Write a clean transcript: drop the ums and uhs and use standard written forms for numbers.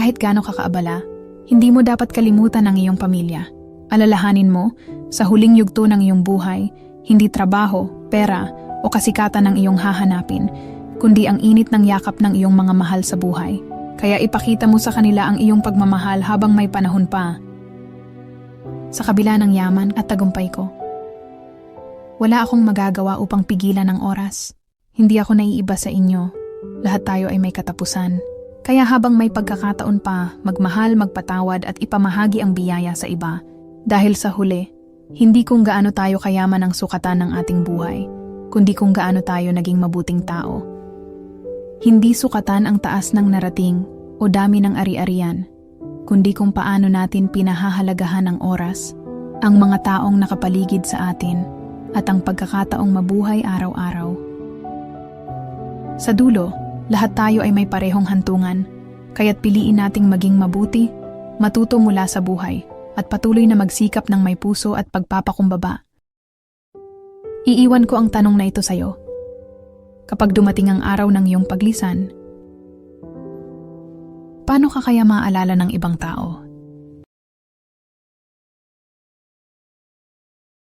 Kahit gaano ka kaabala, hindi mo dapat kalimutan ang iyong pamilya. Alalahanin mo, sa huling yugto ng iyong buhay, hindi trabaho, pera, o kasikatan ang iyong hahanapin, kundi ang init ng yakap ng iyong mga mahal sa buhay. Kaya ipakita mo sa kanila ang iyong pagmamahal habang may panahon pa. Sa kabila ng yaman at tagumpay ko, wala akong magagawa upang pigilan ang oras. Hindi ako naiiba sa inyo. Lahat tayo ay may katapusan. Kaya habang may pagkakataon pa, magmahal, magpatawad at ipamahagi ang biyaya sa iba. Dahil sa huli, hindi kung gaano tayo kayaman ang sukatan ng ating buhay, kundi kung gaano tayo naging mabuting tao. Hindi sukatan ang taas ng narating o dami ng ari-arian, kundi kung paano natin pinahahalagahan ang oras, ang mga taong nakapaligid sa atin, at ang pagkakataong mabuhay araw-araw. Sa dulo, lahat tayo ay may parehong hantungan, kaya't piliin nating maging mabuti, matuto mula sa buhay, at patuloy na magsikap ng may puso at pagpapakumbaba. Iiwan ko ang tanong na ito sa'yo. Kapag dumating ang araw ng iyong paglisan, paano ka kaya maaalala ng ibang tao?